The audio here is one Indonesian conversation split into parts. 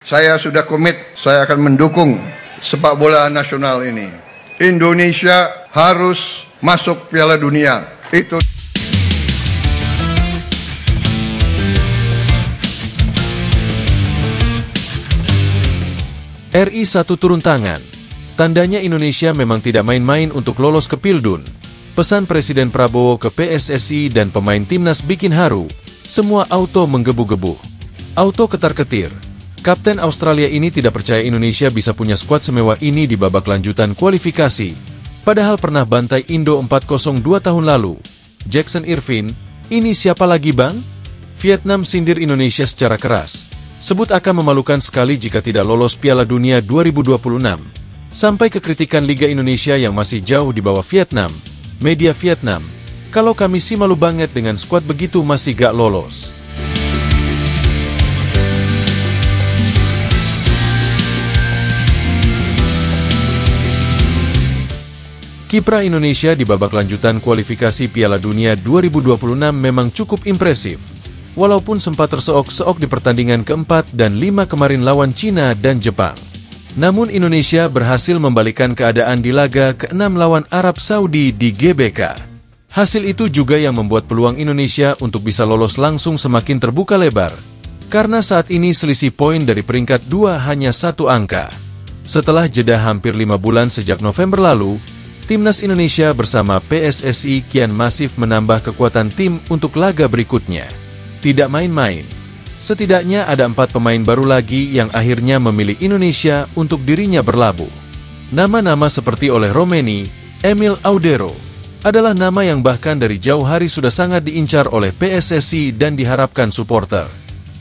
Saya sudah komit, saya akan mendukung sepak bola nasional ini. Indonesia harus masuk Piala Dunia. Itu. RI 1 turun tangan. Tandanya Indonesia memang tidak main-main untuk lolos ke Pildun. Pesan Presiden Prabowo ke PSSI dan pemain timnas bikin haru. Semua auto menggebu-gebu. Auto ketar-ketir. Kapten Australia ini tidak percaya Indonesia bisa punya skuad semewah ini di babak lanjutan kualifikasi. Padahal pernah bantai Indo 4-0 2 tahun lalu. Jackson Irvine, ini siapa lagi bang? Vietnam sindir Indonesia secara keras. Sebut akan memalukan sekali jika tidak lolos Piala Dunia 2026. Sampai ke kritikan Liga Indonesia yang masih jauh di bawah Vietnam. Media Vietnam, kalau kami sih malu banget dengan skuad begitu masih gak lolos. Kiprah Indonesia di babak lanjutan kualifikasi Piala Dunia 2026 memang cukup impresif. Walaupun sempat terseok-seok di pertandingan keempat dan 5 kemarin lawan Cina dan Jepang. Namun Indonesia berhasil membalikan keadaan di laga ke-6 lawan Arab Saudi di GBK. Hasil itu juga yang membuat peluang Indonesia untuk bisa lolos langsung semakin terbuka lebar. Karena saat ini selisih poin dari peringkat 2 hanya 1 angka. Setelah jeda hampir 5 bulan sejak November lalu, Timnas Indonesia bersama PSSI kian masif menambah kekuatan tim untuk laga berikutnya. Tidak main-main. Setidaknya ada 4 pemain baru lagi yang akhirnya memilih Indonesia untuk dirinya berlabuh. Nama-nama seperti oleh Romeni, Emil Audero, adalah nama yang bahkan dari jauh hari sudah sangat diincar oleh PSSI dan diharapkan supporter.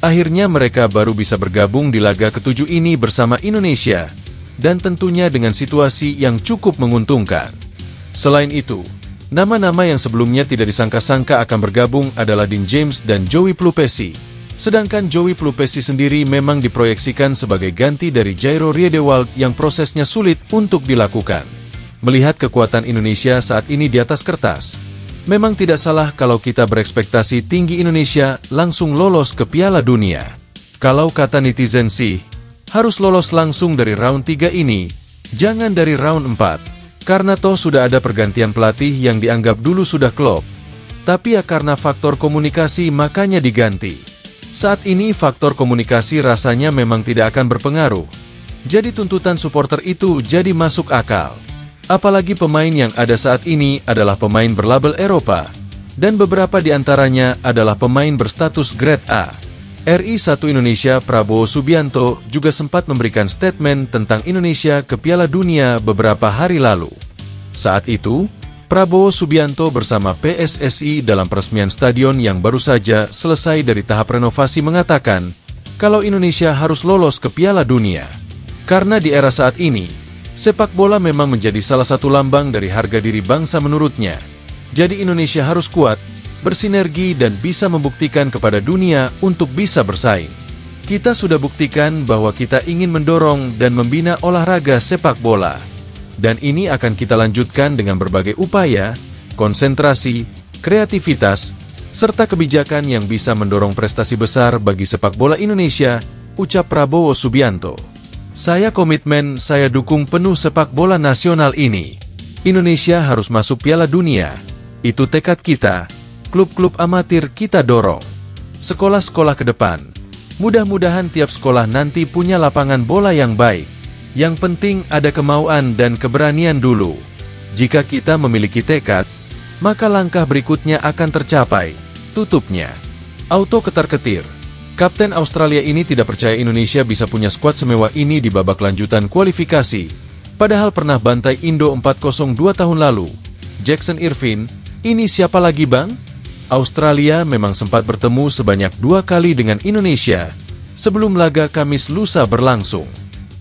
Akhirnya mereka baru bisa bergabung di laga ke-7 ini bersama Indonesia, dan tentunya dengan situasi yang cukup menguntungkan. Selain itu, nama-nama yang sebelumnya tidak disangka-sangka akan bergabung adalah Dean James dan Joey Plupesi. Sedangkan Joey Plupesi sendiri memang diproyeksikan sebagai ganti dari Jairo Riedewald yang prosesnya sulit untuk dilakukan. Melihat kekuatan Indonesia saat ini di atas kertas, memang tidak salah kalau kita berekspektasi tinggi Indonesia langsung lolos ke Piala Dunia. Kalau kata netizen sih, harus lolos langsung dari round 3 ini, jangan dari round 4. Karena toh sudah ada pergantian pelatih yang dianggap dulu sudah klop. Tapi ya karena faktor komunikasi makanya diganti. Saat ini faktor komunikasi rasanya memang tidak akan berpengaruh. Jadi tuntutan supporter itu jadi masuk akal. Apalagi pemain yang ada saat ini adalah pemain berlabel Eropa. Dan beberapa di antaranya adalah pemain berstatus Grade A. RI 1 Indonesia Prabowo Subianto juga sempat memberikan statement tentang Indonesia ke Piala Dunia beberapa hari lalu. Saat itu, Prabowo Subianto bersama PSSI dalam peresmian stadion yang baru saja selesai dari tahap renovasi mengatakan kalau Indonesia harus lolos ke Piala Dunia. Karena di era saat ini, sepak bola memang menjadi salah satu lambang dari harga diri bangsa menurutnya. Jadi Indonesia harus kuat, bersinergi dan bisa membuktikan kepada dunia untuk bisa bersaing. Kita sudah buktikan bahwa kita ingin mendorong dan membina olahraga sepak bola. Dan ini akan kita lanjutkan dengan berbagai upaya, konsentrasi, kreativitas, serta kebijakan yang bisa mendorong prestasi besar bagi sepak bola Indonesia, ucap Prabowo Subianto. Saya komitmen, saya dukung penuh sepak bola nasional ini. Indonesia harus masuk Piala Dunia. Itu tekad kita. Klub-klub amatir kita dorong. Sekolah-sekolah ke depan. Mudah-mudahan tiap sekolah nanti punya lapangan bola yang baik. Yang penting ada kemauan dan keberanian dulu. Jika kita memiliki tekad, maka langkah berikutnya akan tercapai. Tutupnya. Auto ketar-ketir. Kapten Australia ini tidak percaya Indonesia bisa punya skuad semewah ini di babak lanjutan kualifikasi. Padahal pernah bantai Indo 4-0 2 tahun lalu. Jackson Irvine, ini siapa lagi bang? Australia memang sempat bertemu sebanyak 2 kali dengan Indonesia sebelum laga Kamis lusa berlangsung.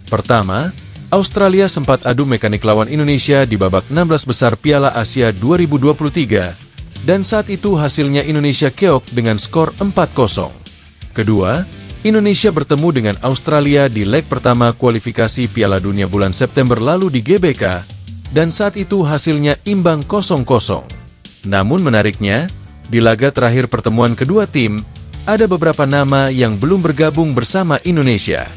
Pertama, Australia sempat adu mekanik lawan Indonesia di babak 16 besar Piala Asia 2023 dan saat itu hasilnya Indonesia keok dengan skor 4-0. Kedua, Indonesia bertemu dengan Australia di leg pertama kualifikasi Piala Dunia bulan September lalu di GBK dan saat itu hasilnya imbang 0-0. Namun menariknya, di laga terakhir pertemuan kedua tim, ada beberapa nama yang belum bergabung bersama Indonesia.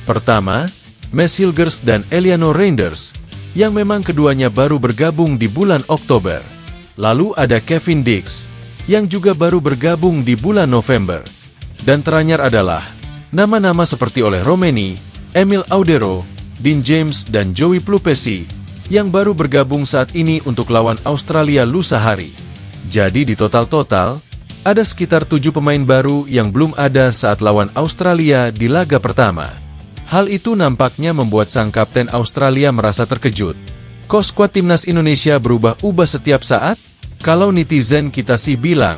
Pertama, Mads Hilgers dan Eliano Reinders, yang memang keduanya baru bergabung di bulan Oktober. Lalu ada Kevin Dix, yang juga baru bergabung di bulan November. Dan terakhir adalah nama-nama seperti Ole Romeni, Emil Audero, Dean James, dan Joey Plupesi, yang baru bergabung saat ini untuk lawan Australia lusa hari. Jadi di total-total, ada sekitar 7 pemain baru yang belum ada saat lawan Australia di laga pertama. Hal itu nampaknya membuat sang kapten Australia merasa terkejut. Kok skuad timnas Indonesia berubah-ubah setiap saat? Kalau netizen kita sih bilang,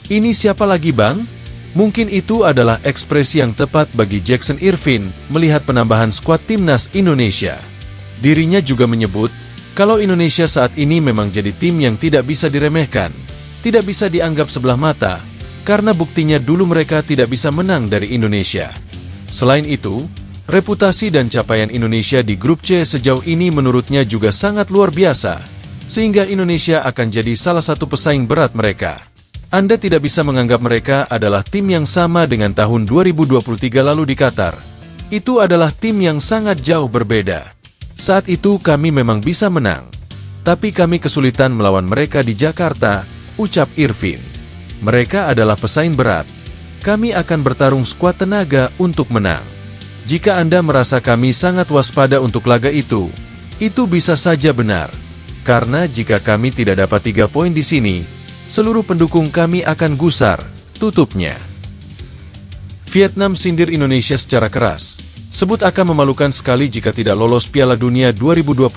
ini siapa lagi bang? Mungkin itu adalah ekspresi yang tepat bagi Jackson Irvine melihat penambahan skuad timnas Indonesia. Dirinya juga menyebut, kalau Indonesia saat ini memang jadi tim yang tidak bisa diremehkan, tidak bisa dianggap sebelah mata, karena buktinya dulu mereka tidak bisa menang dari Indonesia. Selain itu, reputasi dan capaian Indonesia di grup C sejauh ini menurutnya juga sangat luar biasa, sehingga Indonesia akan jadi salah satu pesaing berat mereka. Anda tidak bisa menganggap mereka adalah tim yang sama dengan tahun 2023 lalu di Qatar. Itu adalah tim yang sangat jauh berbeda. Saat itu kami memang bisa menang, tapi kami kesulitan melawan mereka di Jakarta, ucap Irvine. Mereka adalah pesaing berat. Kami akan bertarung skuad tenaga untuk menang. Jika Anda merasa kami sangat waspada untuk laga itu bisa saja benar. Karena jika kami tidak dapat 3 poin di sini, seluruh pendukung kami akan gusar, tutupnya. Vietnam sindir Indonesia secara keras. Sebut akan memalukan sekali jika tidak lolos Piala Dunia 2026.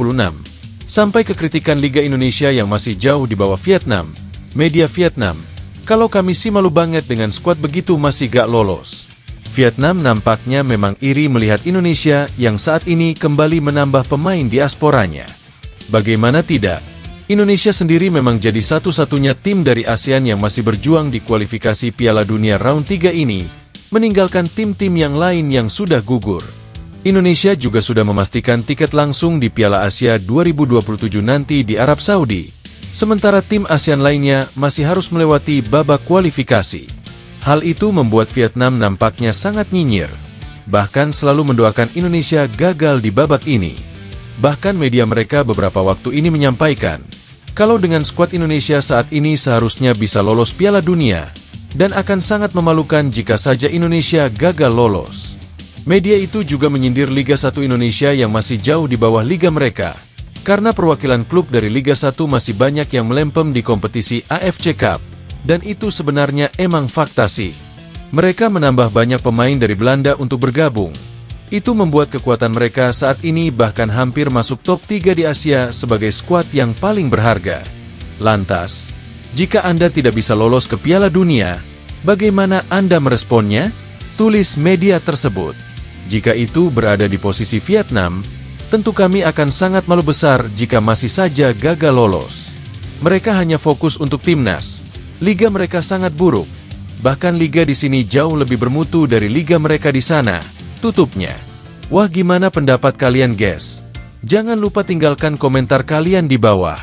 Sampai kekritikan Liga Indonesia yang masih jauh di bawah Vietnam. Media Vietnam, kalau kami sih malu banget dengan skuad begitu masih gak lolos. Vietnam nampaknya memang iri melihat Indonesia yang saat ini kembali menambah pemain diasporanya. Bagaimana tidak, Indonesia sendiri memang jadi satu-satunya tim dari ASEAN yang masih berjuang di kualifikasi Piala Dunia round 3 ini, meninggalkan tim-tim yang lain yang sudah gugur. Indonesia juga sudah memastikan tiket langsung di Piala Asia 2027 nanti di Arab Saudi, sementara tim ASEAN lainnya masih harus melewati babak kualifikasi. Hal itu membuat Vietnam nampaknya sangat nyinyir, bahkan selalu mendoakan Indonesia gagal di babak ini. Bahkan media mereka beberapa waktu ini menyampaikan, kalau dengan skuad Indonesia saat ini seharusnya bisa lolos Piala Dunia, dan akan sangat memalukan jika saja Indonesia gagal lolos. Media itu juga menyindir Liga 1 Indonesia yang masih jauh di bawah liga mereka, karena perwakilan klub dari Liga 1 masih banyak yang melempem di kompetisi AFC Cup. Dan itu sebenarnya emang fakta sih. Mereka menambah banyak pemain dari Belanda untuk bergabung. Itu membuat kekuatan mereka saat ini bahkan hampir masuk top 3 di Asia sebagai skuad yang paling berharga. Lantas, jika Anda tidak bisa lolos ke Piala Dunia, bagaimana Anda meresponnya? Tulis media tersebut. Jika itu berada di posisi Vietnam, tentu kami akan sangat malu besar jika masih saja gagal lolos. Mereka hanya fokus untuk timnas. Liga mereka sangat buruk. Bahkan liga di sini jauh lebih bermutu dari liga mereka di sana, tutupnya. Wah, gimana pendapat kalian guys? Jangan lupa tinggalkan komentar kalian di bawah.